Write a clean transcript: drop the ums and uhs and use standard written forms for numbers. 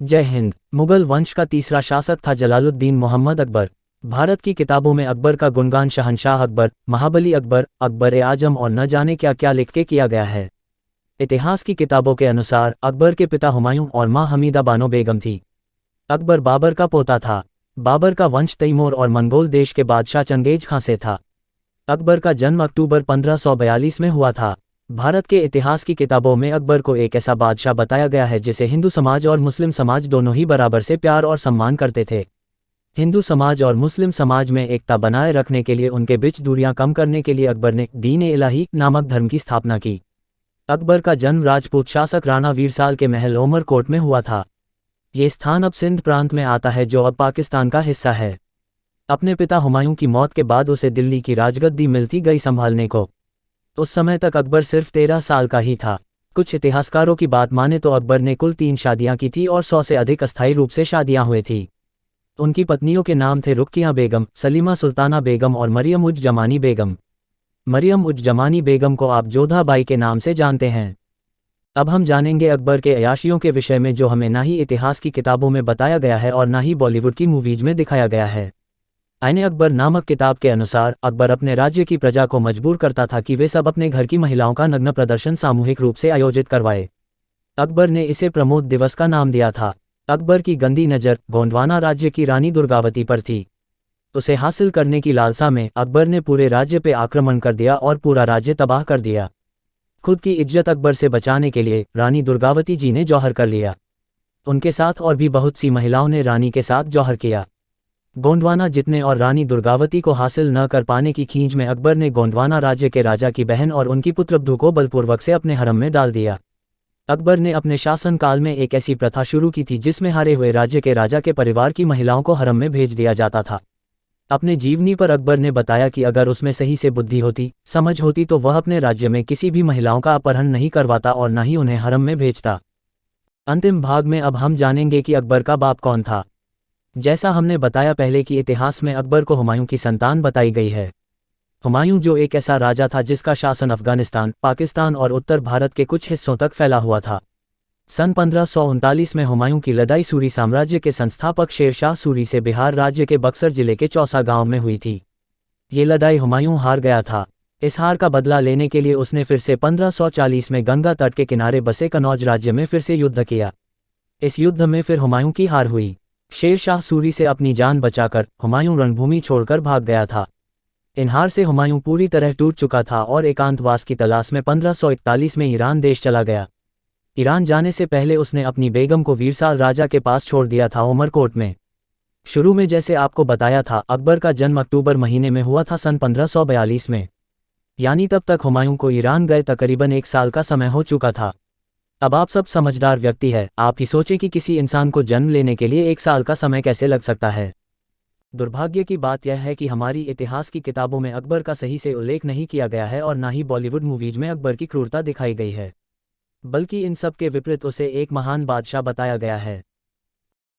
जय हिंद। मुगल वंश का तीसरा शासक था जलालुद्दीन मोहम्मद अकबर। भारत की किताबों में अकबर का गुणगान शहंशाह अकबर, महाबली अकबर, अकबर-ए-आजम और न जाने क्या क्या लिख के किया गया है। इतिहास की किताबों के अनुसार अकबर के पिता हुमायूं और मां हमीदा बानो बेगम थी। अकबर बाबर का पोता था। बाबर का वंश तैमूर और मंगोल देश के बादशाह चंगेज खां से था। अकबर का जन्म अक्टूबर 1542 में हुआ था। भारत के इतिहास की किताबों में अकबर को एक ऐसा बादशाह बताया गया है जिसे हिंदू समाज और मुस्लिम समाज दोनों ही बराबर से प्यार और सम्मान करते थे। हिंदू समाज और मुस्लिम समाज में एकता बनाए रखने के लिए उनके बीच दूरियां कम करने के लिए अकबर ने दीन-ए-इलाही नामक धर्म की स्थापना की। अकबर का जन्म राजपूत शासक राणा वीरसाल के महल उमरकोट में हुआ था। ये स्थान अब सिंध प्रांत में आता है जो अब पाकिस्तान का हिस्सा है। अपने पिता हुमायूं की मौत के बाद उसे दिल्ली की राजगद्दी मिलती गई संभालने को। उस समय तक अकबर सिर्फ 13 साल का ही था। कुछ इतिहासकारों की बात माने तो अकबर ने कुल 3 शादियां की थी और 100 से अधिक अस्थायी रूप से शादियां हुई थी। उनकी पत्नियों के नाम थे रुकिया बेगम, सलीमा सुल्ताना बेगम और मरियम उज जमानी बेगम। मरियम उज जमानी बेगम को आप जोधा बाई के नाम से जानते हैं। अब हम जानेंगे अकबर के अयाशियों के विषय में जो हमें ना ही इतिहास की किताबों में बताया गया है और ना ही बॉलीवुड की मूवीज में दिखाया गया है। आईने अकबर नामक किताब के अनुसार अकबर अपने राज्य की प्रजा को मजबूर करता था कि वे सब अपने घर की महिलाओं का नग्न प्रदर्शन सामूहिक रूप से आयोजित करवाए। अकबर ने इसे प्रमोद दिवस का नाम दिया था। अकबर की गंदी नज़र गोंडवाना राज्य की रानी दुर्गावती पर थी। उसे हासिल करने की लालसा में अकबर ने पूरे राज्य पे आक्रमण कर दिया और पूरा राज्य तबाह कर दिया। खुद की इज्जत अकबर से बचाने के लिए रानी दुर्गावती जी ने जौहर कर लिया। उनके साथ और भी बहुत सी महिलाओं ने रानी के साथ जौहर किया। गोंडवाना जीतने और रानी दुर्गावती को हासिल न कर पाने की खींच में अकबर ने गोंडवाना राज्य के राजा की बहन और उनकी पुत्रवधू को बलपूर्वक से अपने हरम में डाल दिया। अकबर ने अपने शासनकाल में एक ऐसी प्रथा शुरू की थी जिसमें हारे हुए राज्य के राजा के परिवार की महिलाओं को हरम में भेज दिया जाता था। अपने जीवनी पर अकबर ने बताया कि अगर उसमें सही से बुद्धि होती, समझ होती तो वह अपने राज्य में किसी भी महिलाओं का अपहरण नहीं करवाता और न ही उन्हें हरम में भेजता। अंतिम भाग में अब हम जानेंगे कि अकबर का बाप कौन था। जैसा हमने बताया पहले कि इतिहास में अकबर को हुमायूं की संतान बताई गई है। हुमायूं जो एक ऐसा राजा था जिसका शासन अफगानिस्तान, पाकिस्तान और उत्तर भारत के कुछ हिस्सों तक फैला हुआ था। सन 1539 में हुमायूं की लड़ाई सूरी साम्राज्य के संस्थापक शेरशाह सूरी से बिहार राज्य के बक्सर जिले के चौसा गांव में हुई थी। ये लड़ाई हुमायूं हार गया था। इस हार का बदला लेने के लिए उसने फिर से 1540 में गंगा तट के किनारे बसे कनौज राज्य में फिर से युद्ध किया। इस युद्ध में फिर हुमायूं की हार हुई। शेरशाह सूरी से अपनी जान बचाकर हुमायूं रणभूमि छोड़कर भाग गया था। इन हार से हुमायूं पूरी तरह टूट चुका था और एकांतवास की तलाश में 1541 में ईरान देश चला गया। ईरान जाने से पहले उसने अपनी बेगम को वीरसाल राजा के पास छोड़ दिया था उमरकोट में। शुरू में जैसे आपको बताया था अकबर का जन्म अक्टूबर महीने में हुआ था सन 1542 में। यानी तब तक हुमायूं को ईरान गए तकरीबन 1 साल का समय हो चुका था। अब आप सब समझदार व्यक्ति है, आप ही सोचें कि किसी इंसान को जन्म लेने के लिए 1 साल का समय कैसे लग सकता है। दुर्भाग्य की बात यह है कि हमारी इतिहास की किताबों में अकबर का सही से उल्लेख नहीं किया गया है और ना ही बॉलीवुड मूवीज में अकबर की क्रूरता दिखाई गई है, बल्कि इन सब के विपरीत उसे एक महान बादशाह बताया गया है।